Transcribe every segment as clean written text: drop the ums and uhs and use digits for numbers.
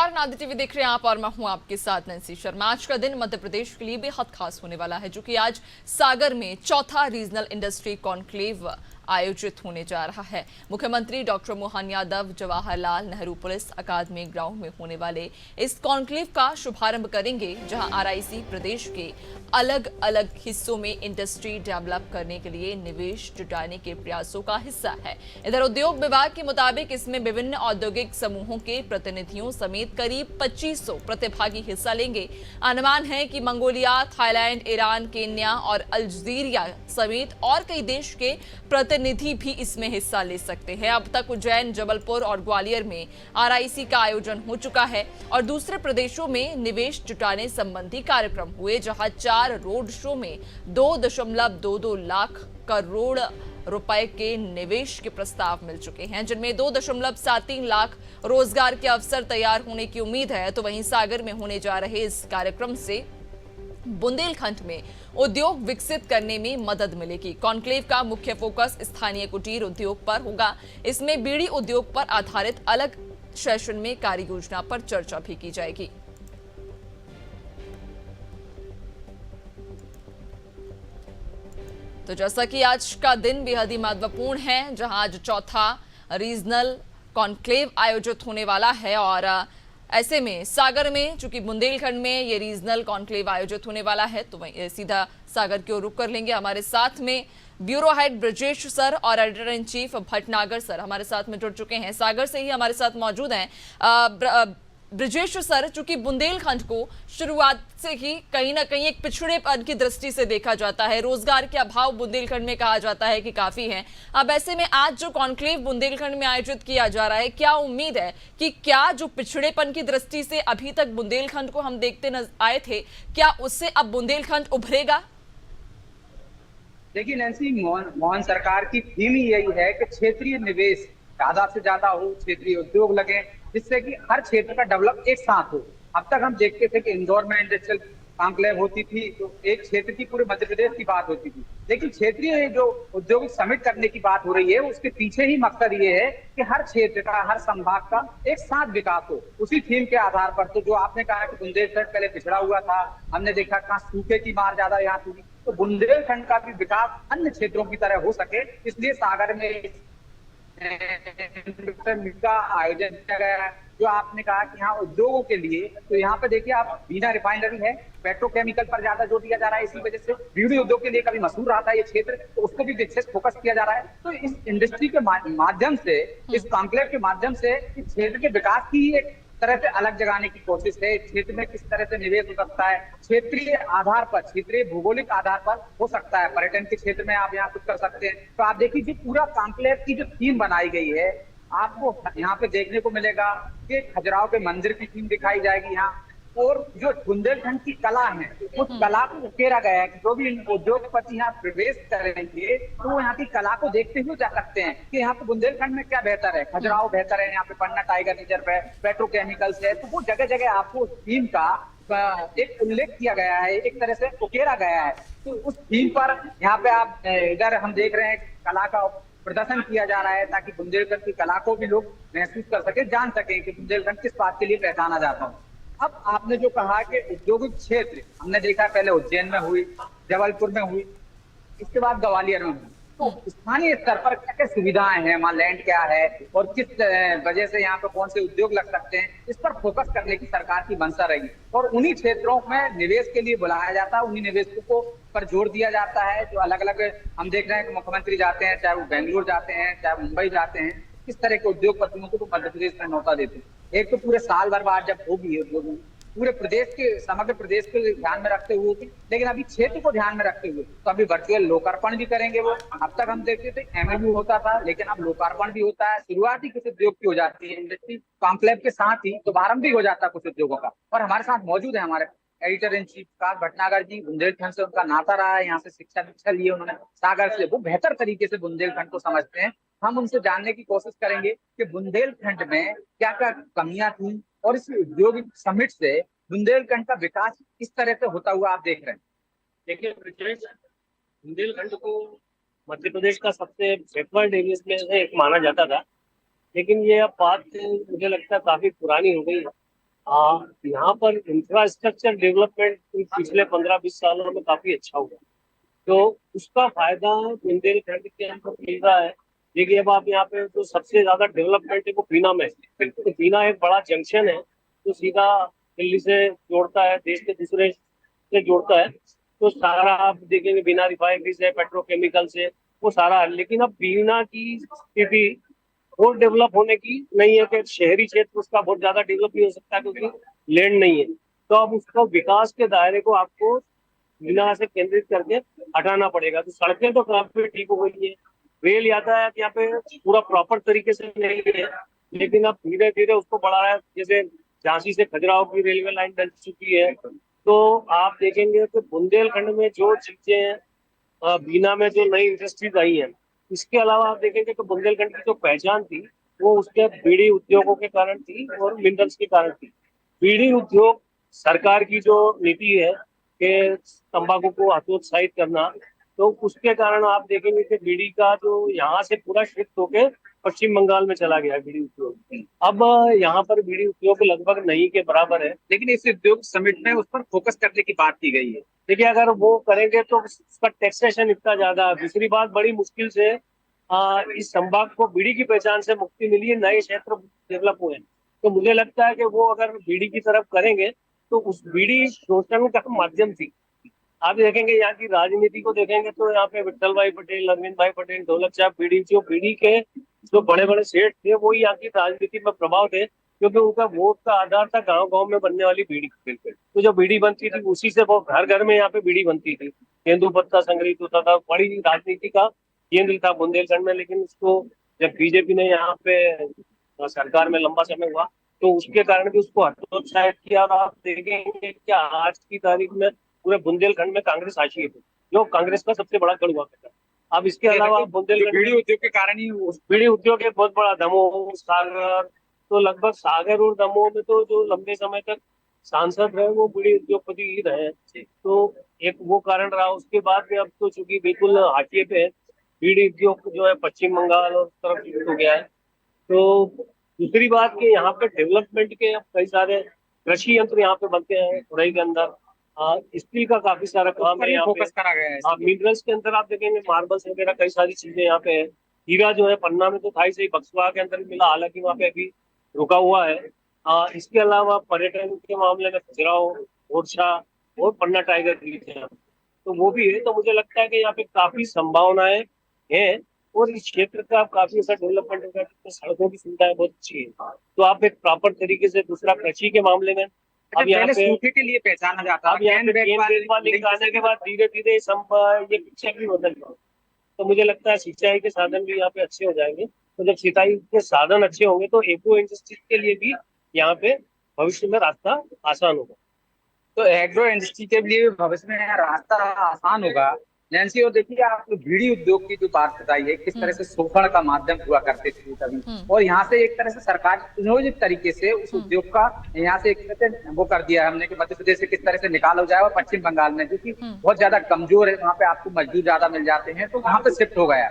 नमस्कार, नादी टीवी देख रहे हैं आप और मैं हूं आपके साथ नैन्सी शर्मा। आज का दिन मध्य प्रदेश के लिए बेहद खास होने वाला है, जो कि आज सागर में चौथा रीजनल इंडस्ट्री कॉन्क्लेव आयोजित होने जा रहा है। मुख्यमंत्री डॉक्टर मोहन यादव जवाहरलाल नेहरू पुलिस अकादमी ग्राउंड में होने वाले इस कॉन्क्लेव का शुभारंभ करेंगे, जहां आरआईसी प्रदेश के अलग अलग हिस्सों में इंडस्ट्री डेवलप करने के लिए निवेश जुटाने के प्रयासों का हिस्सा है। इधर उद्योग विभाग के मुताबिक इसमें विभिन्न औद्योगिक समूहों के प्रतिनिधियों समेत करीब 2500 प्रतिभागी हिस्सा लेंगे। अनुमान है कि मंगोलिया, थाईलैंड, ईरान, केन्या और अल्जीरिया समेत और कई देश के प्रतिनिधि भी इसमें हिस्सा ले सकते हैं। अब तक उज्जैन, जबलपुर और ग्वालियर में आरआईसी का आयोजन हो चुका है और दूसरे प्रदेशों में निवेश जुटाने संबंधी कार्यक्रम हुए, जहां 4 रोड शो में 2.22 लाख करोड़ रुपए के निवेश के प्रस्ताव मिल चुके हैं, जिनमें 2.73 लाख रोजगार के अवसर तैयार होने की उम्मीद है। तो वहीं सागर में होने जा रहे इस कार्यक्रम से बुंदेलखंड में उद्योग विकसित करने में मदद मिलेगी। कॉन्क्लेव का मुख्य फोकस स्थानीय कुटीर उद्योग पर होगा। इसमें बीड़ी उद्योग पर आधारित अलग सेशन में कार्य योजना पर चर्चा भी की जाएगी। तो जैसा कि आज का दिन बेहद ही महत्वपूर्ण है, जहां आज चौथा रीजनल कॉन्क्लेव आयोजित होने वाला है और ऐसे में सागर में, चूंकि बुंदेलखंड में ये रीजनल कॉन्क्लेव आयोजित होने वाला है, तो वहीं सीधा सागर की ओर रुख कर लेंगे। हमारे साथ में ब्यूरो हेड ब्रजेश सर और editor in chief Bhatnagar sir हमारे साथ में जुड़ चुके हैं, सागर से ही हमारे साथ मौजूद हैं। ब्रजेश सर, चूंकि बुंदेलखंड को शुरुआत से ही कहीं ना कहीं एक पिछड़ेपन की दृष्टि से देखा जाता है, रोजगार के अभाव बुंदेलखंड में कहा जाता है कि काफी है। अब ऐसे में आज जो कॉन्क्लेव बुंदेलखंड में आयोजित किया जा रहा है, क्या उम्मीद है कि क्या जो पिछड़ेपन की दृष्टि से अभी तक बुंदेलखंड को हम देखते आए थे, क्या उससे अब बुंदेलखंड उभरेगा? देखिए नैन्सी, मोहन सरकार की थीम ही यही है कि क्षेत्रीय निवेश ज्यादा से ज्यादा हो, क्षेत्रीय उद्योग लगे, जिससे कि हर क्षेत्र का डेवलप एक साथ हो। अब तक हम देखते थे कि इंदौर में इंडस्ट्रियल कॉन्क्लेव होती थी तो एक क्षेत्र की पूरे मध्य प्रदेश की बात होती थी, लेकिन क्षेत्रीय जो औद्योगिक समिट करने की बात हो रही है उसके पीछे ही मकसद ये है कि हर क्षेत्र का, हर संभाग का एक साथ विकास हो। उसी थीम के आधार पर तो जो आपने कहा कि बुंदेलखंड पहले पिछड़ा हुआ था, हमने देखा कहाँ सूखे की मार ज्यादा यहाँ थी, तो बुंदेलखंड का भी विकास अन्य क्षेत्रों की तरह हो सके, इसलिए सागर में का आयोजन किया गया है। जो आपने कहा कि यहाँ उद्योगों के लिए, तो यहाँ पे देखिए आप, बीना रिफाइनरी है, पेट्रोकेमिकल पर ज्यादा जोर दिया जा रहा है, इसी वजह से बीड़ी उद्योग के लिए कभी मशहूर रहा था ये क्षेत्र, तो उसको भी विशेष फोकस किया जा रहा है। तो इस इंडस्ट्री के माध्यम से, इस कॉन्क्लेव के माध्यम से इस क्षेत्र के विकास की एक तरह से अलग जगाने की कोशिश है। क्षेत्र में किस तरह से निवेश हो सकता है, क्षेत्रीय आधार पर, क्षेत्रीय भौगोलिक आधार पर हो सकता है। पर्यटन के क्षेत्र में आप यहाँ कुछ कर सकते हैं। तो आप देखिए जो पूरा कॉन्क्लेव की जो थीम बनाई गई है, आपको यहाँ पे देखने को मिलेगा कि खजुराहो के मंदिर की थीम दिखाई जाएगी यहाँ, और जो बुंदेलखंड की कला है उस कला को उकेरा गया है कि जो भी उद्योगपति यहाँ प्रवेश करेंगे तो वो यहाँ की कला को देखते हुए जा सकते हैं कि यहाँ पे बुंदेलखंड में क्या बेहतर है। खजुराहो बेहतर है, यहाँ पे पन्ना टाइगर रिजर्व है, पेट्रोकेमिकल्स है, तो वो जगह जगह आपको उस थीम का एक उल्लेख किया गया है, एक तरह से उकेरा गया है। तो उस थीम पर यहाँ पे आप इधर हम देख रहे हैं कला का प्रदर्शन किया जा रहा है, ताकि बुंदेलखंड की कला को भी लोग महसूस कर सके, जान सके कि बुंदेलखंड किस बात के लिए पहचाना जाता है। अब आपने जो कहा कि औद्योगिक क्षेत्र, हमने देखा पहले उज्जैन में हुई, जबलपुर में हुई, इसके बाद ग्वालियर में हुई, तो स्थानीय स्तर पर क्या क्या सुविधाएं हैं, वहाँ लैंड क्या है और किस वजह से यहाँ पे कौन से उद्योग लग सकते हैं, इस पर फोकस करने की सरकार की मंशा रही और उन्हीं क्षेत्रों में निवेश के लिए बुलाया जाता है, उन्हीं निवेशकों को पर जोर दिया जाता है। जो अलग अलग हम देख रहे हैं कि मुख्यमंत्री जाते हैं, चाहे वो बेंगलुरु जाते हैं, चाहे मुंबई जाते हैं, किस तरह के उद्योगपतियों को मध्य प्रदेश में न्योता देते हैं। एक तो पूरे साल भर बाद जब होगी पूरे प्रदेश के, समग्र प्रदेश को ध्यान में रखते हुए थी, लेकिन अभी क्षेत्र को ध्यान में रखते हुए तो अभी वर्चुअल लोकार्पण भी करेंगे वो। अब तक हम देखते थे एमओयू होता था, लेकिन अब लोकार्पण भी होता है। शुरुआत ही कुछ उद्योग की हो जाती है इंडस्ट्री कॉन्क्लेव के साथ ही, शुभारंभ भी हो जाता है कुछ उद्योगों का। और हमारे साथ मौजूद है हमारे एडिटर इन चीफ प्रकाश भटनागर जी। बुंदेलखंड से उनका नाता रहा है, यहाँ से शिक्षा दीक्षा ली उन्होंने सागर से, वो बेहतर तरीके से बुंदेलखंड को समझते हैं। हम उनसे जानने की कोशिश करेंगे कि बुंदेलखंड में क्या क्या कमियां थी और इस औद्योगिक समिट से बुंदेलखंड का विकास किस तरह से होता हुआ आप देख रहे हैं। देखिए ब्रिजेश, बुंदेलखंड को मध्य प्रदेश का सबसे बैकवर्ड एरिया में से एक माना जाता था, लेकिन ये अब बात मुझे लगता है काफी पुरानी हो गई है। यहाँ पर इंफ्रास्ट्रक्चर डेवलपमेंट पिछले 15-20 सालों में काफी अच्छा हुआ, तो उसका फायदा बुंदेलखंड के अंदर मिल रहा है। देखिए अब आप यहाँ पे जो सबसे ज्यादा डेवलपमेंट है वो बीना में है। तो बीना एक बड़ा जंक्शन है जो सीधा दिल्ली से जोड़ता है, देश के दूसरे से जोड़ता है। तो सारा आप देखेंगे बिना रिफाइनरी से, पेट्रोकेमिकल से, वो सारा है। लेकिन अब बीना की स्थिति और डेवलप होने की नहीं है कि शहरी क्षेत्र उसका बहुत ज्यादा डेवलप नहीं हो सकता क्योंकि लैंड नहीं है। तो अब उसको विकास के दायरे को आपको बीना से केंद्रित करके हटाना पड़ेगा। तो सड़कें तो काफी ठीक हो गई है, रेल यातायात यहाँ पे पूरा प्रॉपर तरीके से नहीं है, लेकिन अब धीरे धीरे उसको बढ़ा रहा है। जैसे झांसी से खजुराहो की रेलवे लाइन बन चुकी है। तो आप देखेंगे कि बुंदेलखंड में जो चीजें बीना में जो नई इंडस्ट्रीज आई है, इसके अलावा आप देखेंगे तो बुंदेलखंड की जो पहचान थी वो उसके बीड़ी उद्योगों के कारण थी और मिनरल्स के कारण थी। बीड़ी उद्योग सरकार की जो नीति है कि तंबाकू को हतोत्साहित करना, तो उसके कारण आप देखेंगे कि बीड़ी का जो यहाँ से पूरा शिफ्ट होके पश्चिम बंगाल में चला गया बीड़ी उद्योग। अब यहाँ पर बीड़ी उद्योग लगभग नहीं के बराबर है। लेकिन इस उद्योग समिट में उस पर फोकस करने की बात की गई है। देखिए अगर वो करेंगे तो उसका टैक्सेशन इतना ज्यादा है। दूसरी बात, बड़ी मुश्किल से इस तंबाकू को बीड़ी की पहचान से मुक्ति मिली है, नए क्षेत्र डेवलप हुए हैं। तो मुझे लगता है कि वो अगर बीड़ी की तरफ करेंगे तो उस बीड़ी शोषण का माध्यम थी। आप देखेंगे यहाँ की राजनीति को देखेंगे तो यहाँ पे विट्ठल भाई पटेल, अरविंद भाई पटेल, ढोलक साहब बीड़ी, जो बीड़ी के जो बड़े बड़े सेठ थे वो यहाँ की राजनीति में प्रभाव थे, क्योंकि उनका वोट का आधार था गांव गांव में बनने वाली बीड़ी। तो जो बीड़ी बनती थी उसी से वो घर घर में यहाँ पे बीड़ी बनती थी। तेंदुपत्ता संग्रहित होता था, बड़ी राजनीति का केंद्र था बुंदेलखंड में। लेकिन उसको जब बीजेपी ने यहाँ पे सरकार में लंबा समय हुआ तो उसके कारण भी उसको हतोत्साहित किया। और आप देखेंगे कि आज की तारीख में पूरे बुंदेलखंड में कांग्रेस हाशिए है, जो कांग्रेस का सबसे बड़ा गढ़ हुआ करता है। अब इसके अलावा बुंदेलखंड बीड़ी उद्योग के कारण ही बीड़ी उद्योग एक बहुत बड़ा, दमोह, सागर, तो लगभग सागर और दमोह में तो जो लंबे समय तक सांसद रहे वो बीड़ी उद्योगपति ही रहे। तो एक वो कारण रहा। उसके बाद में अब तो चूंकि बिल्कुल हाशिए पे है, बीड़ी उद्योग जो है पश्चिम बंगाल और तरफ शिफ्ट हो गया है। तो दूसरी बात कि यहाँ पे डेवलपमेंट के अब कई सारे कृषि यंत्र यहाँ पे बनते हैं खुदाई के अंदर। स्टील का काफी सारा काम है यहाँ पे, फोकस करा गया है। मिनरल्स के अंदर आप देखेंगे मार्बल्स वगैरह कई सारी चीजें यहाँ पे है। हीरा जो है पन्ना में तो था ही सही, बक्सवा के अंदर मिला, हालांकि वहाँ पे अभी रुका हुआ है। इसके अलावा पर्यटन के मामले में खजुराहो, ओरछा और पन्ना टाइगर रिजर्व है, तो वो भी है। तो मुझे लगता है कि यहाँ पे काफी संभावनाएं हैं और इस क्षेत्र का काफी ऐसा डेवलपमेंट होगा जिसमें सड़कों की सुविधाएं बहुत अच्छी है। तो आप एक प्रॉपर तरीके से, दूसरा कृषि के मामले में अब यहाँ पे सूखे के लिए पहचाना जाता है, अब यहाँ पे लिंक आने के बाद धीरे धीरे ये पिक्चर भी बदल गया। तो मुझे लगता है सिंचाई के साधन भी यहाँ पे अच्छे हो जाएंगे। तो जब सिंचाई के साधन अच्छे होंगे तो एग्रो इंडस्ट्री के लिए भी यहाँ पे भविष्य में रास्ता आसान होगा। तो एग्रो इंडस्ट्री के लिए भविष्य में रास्ता आसान होगा। नैन्सी, और देखिए आप बीड़ी उद्योग की जो बात बताई है, किस तरह से शोषण का माध्यम हुआ करते थे तभी, और यहाँ से एक तरह से सरकार सुनियोजित तरीके से उस उद्योग का यहाँ से एक तरह से वो कर दिया है हमने कि मध्य प्रदेश से किस तरह से निकाल हो जाए। और पश्चिम बंगाल में जो कि बहुत ज्यादा कमजोर है, वहाँ पे आपको मजदूर ज्यादा मिल जाते हैं, तो वहाँ पे शिफ्ट हो गया।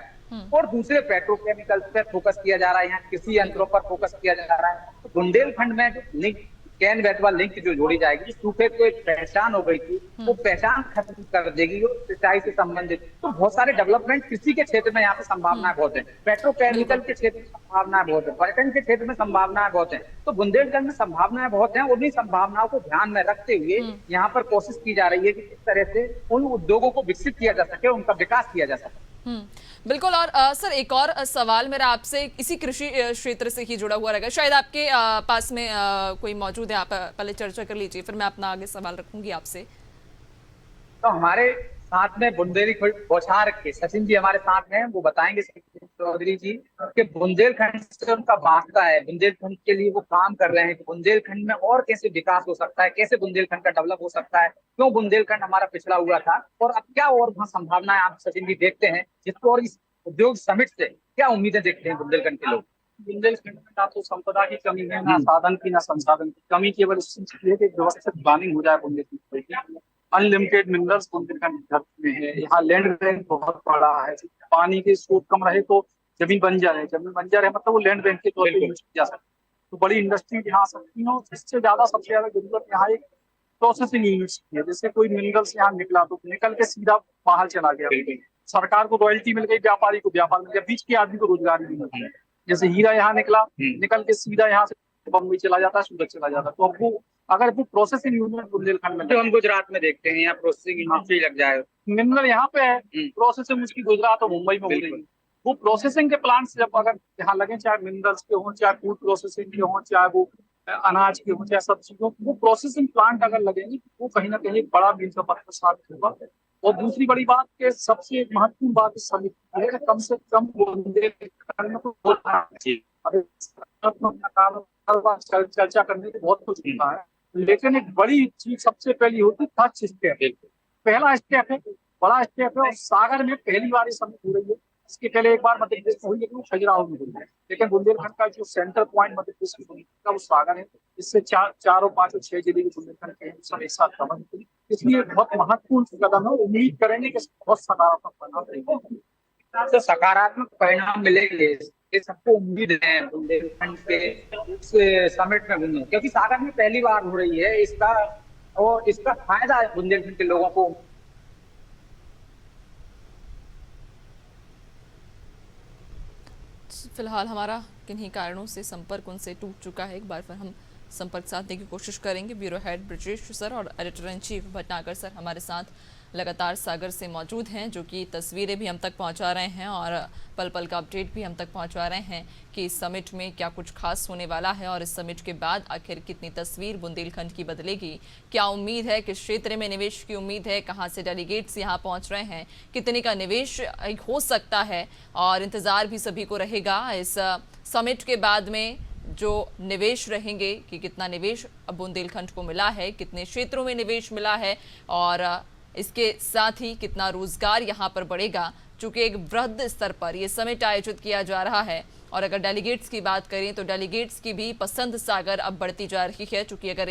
और दूसरे पेट्रोकेमिकल पे फोकस किया जा रहा है, यहाँ कृषि यंत्रों पर फोकस किया जा रहा है। तो बुंदेलखंड में जो लिंक कैन बेतवा लिंक जो जोड़ी जाएगी, सूखे को एक पहचान हो गई थी, वो पहचान खत्म कर देगी और सिंचाई से संबंधित तो बहुत सारे डेवलपमेंट कृषि के क्षेत्र में यहाँ पे संभावनाएं बहुत है, पेट्रोकेमिकल के क्षेत्र में संभावनाएं बहुत है, पर्यटन के क्षेत्र में संभावनाएं बहुत है। तो बुंदेलखंड में संभावनाएं बहुत है। उन्हीं संभावनाओं को ध्यान में रखते हुए यहाँ पर कोशिश की जा रही है कि किस तरह से उन उद्योगों को विकसित किया जा सके, उनका विकास किया जा सके। बिल्कुल। और सर एक और सवाल मेरा आपसे इसी कृषि क्षेत्र से ही जुड़ा हुआ रहेगा, शायद आपके पास में कोई मौजूद है, आप पहले चर्चा कर लीजिए, फिर मैं अपना आगे सवाल रखूंगी आपसे। तो हमारे साथ में बुंदेलखंड बौछार के सचिन जी हमारे साथ हैं, वो बताएंगे चौधरी जी कि बुंदेलखंड से उनका वास्ता है, बुंदेलखंड के लिए वो काम कर रहे हैं कि बुंदेलखंड में और कैसे विकास हो सकता है, कैसे बुंदेलखंड का डेवलप हो सकता है, क्यों बुंदेलखंड हमारा पिछड़ा हुआ था, और अब क्या और वहाँ संभावनाएं आप सचिन जी देखते हैं, जिसको और इस उद्योग समिट से क्या उम्मीदें देखते हैं बुंदेलखंड के लोग। बुंदेलखंड में ना तो संपदा की कमी है, ना साधन की, ना संसाधन की कमी, केवल इस चीज की है कि व्यवस्थित प्लानिंग हो जाए बुंदेलखंड की। अनलिमिटेड मिनरल्स बुंदेलखंड धरती में है, यहाँ लैंड बैंक बहुत बड़ा है, पानी के स्रोत कम रहे तो जमीन बंजर है, जमीन बंजर है मतलब वो लैंड बैंक के तौर पर यूज किया जा सकता है। तो बड़ी इंडस्ट्री यहाँ आ सकती है। इससे ज्यादा सबसे ज्यादा जरूरत यहाँ एक प्रोसेसिंग यूनिट्स की है। जैसे कोई मिनरल्स यहाँ निकला तो निकल के सीधा बाहर चला गया, सरकार को रॉयल्टी मिल गई, व्यापारी को व्यापार मिल गया, बीच के आदमी को रोजगार भी मिल गया। जैसे हीरा यहाँ निकला, निकल के सीधा यहाँ से बम्बई चला जाता है, सूरत चला जाता है। तो अब वो अगर वो प्रोसेसिंग यूनिट बुंदेलखंड में, तो हम गुजरात में देखते हैं यहाँ प्रोसेसिंग इंडस्ट्री लग जाए, मिनरल यहाँ पे है, प्रोसेसिंग उसकी गुजरात और मुंबई में हो रही है। वो प्रोसेसिंग के प्लांट्स जब अगर यहाँ लगे, चाहे मिनरल्स के हों, चाहे फूड प्रोसेसिंग के हों, चाहे वो अनाज के हों, चाहे सब चीजों, वो प्रोसेसिंग प्लांट अगर लगेंगे वो कहीं ना कहीं एक बड़ा मील का पत्थर साबित होगा। और दूसरी बड़ी बात के सबसे महत्वपूर्ण बात इस समिट की है कि कम से कम बुंदेलखंड में तो चर्चा करने की बहुत कुछ होता है, लेकिन एक बड़ी चीज सबसे पहली होती फर्स्ट स्टेप, पहला स्टेप है, बड़ा स्टेप है। और सागर में पहली बार ये समिट हो रही है। इसके पहले एक बार मध्य प्रदेश में हुई, लेकिन वो खजुराहो में हुई है। लेकिन बुंदेलखंड का जो सेंटर पॉइंट मध्य प्रदेश का वो सागर है। इससे 4, 5 और 6 जिले के बुंदेलखंड के सब एक साथ कवर होते हैं। इसलिए बहुत महत्वपूर्ण कदम है। उम्मीद करेंगे कि बहुत सकारात्मक परिणाम मिलेगा। तो सकारात्मक परिणाम मिलेंगे, ये सबको उम्मीद है बुंदेलखंड के इस समिट में घूमने, क्योंकि सागर में पहली बार हो रही है इसका, और इसका फायदा है बुंदेलखंड के लोगों को। फिलहाल हमारा किन्हीं कारणों से संपर्क उनसे टूट चुका है। एक बार फिर हम संपर्क साधने की कोशिश करेंगे। ब्यूरो हेड ब्रजेश सर और editor in chief Bhatnagar sir हमारे साथ लगातार सागर से मौजूद हैं, जो कि तस्वीरें भी हम तक पहुंचा रहे हैं और पल पल का अपडेट भी हम तक पहुंचा रहे हैं कि इस समिट में क्या कुछ खास होने वाला है और इस समिट के बाद आखिर कितनी तस्वीर बुंदेलखंड की बदलेगी, क्या उम्मीद है, किस क्षेत्र में निवेश की उम्मीद है, कहां से डेलीगेट्स यहां पहुंच रहे हैं, कितने का निवेश हो सकता है। और इंतजार भी सभी को रहेगा इस समिट के बाद में जो निवेश रहेंगे कि कितना निवेश बुंदेलखंड को मिला है, कितने क्षेत्रों में निवेश मिला है और इसके साथ ही कितना रोजगार यहाँ पर बढ़ेगा। चूंकि एक वृहद स्तर पर यह समिट आयोजित किया जा रहा है और अगर डेलीगेट्स की बात करें तो डेलीगेट्स की भी पसंद सागर अब बढ़ती जा रही है। चूंकि अगर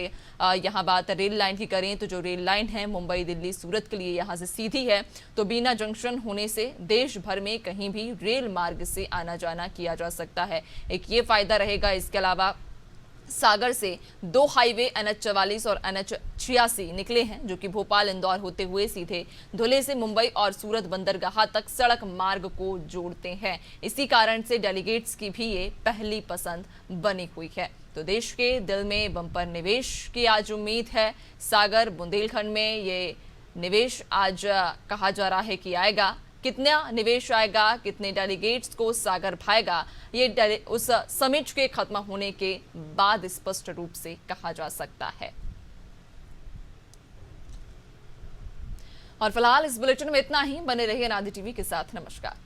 यहाँ बात रेल लाइन की करें तो जो रेल लाइन है मुंबई दिल्ली सूरत के लिए यहाँ से सीधी है, तो बीना जंक्शन होने से देश भर में कहीं भी रेल मार्ग से आना जाना किया जा सकता है। एक ये फायदा रहेगा। इसके अलावा सागर से 2 हाईवे NH44 और NH86 निकले हैं, जो कि भोपाल इंदौर होते हुए सीधे धुले से मुंबई और सूरत बंदरगाह तक सड़क मार्ग को जोड़ते हैं। इसी कारण से डेलीगेट्स की भी ये पहली पसंद बनी हुई है। तो देश के दिल में बम्पर निवेश की आज उम्मीद है। सागर बुंदेलखंड में ये निवेश आज कहा जा रहा है कि आएगा। कितना निवेश आएगा, कितने डेलीगेट्स को सागर भाएगा, ये उस समिट के खत्म होने के बाद स्पष्ट रूप से कहा जा सकता है। और फिलहाल इस बुलेटिन में इतना ही। बने रहिए नादी टीवी के साथ। नमस्कार।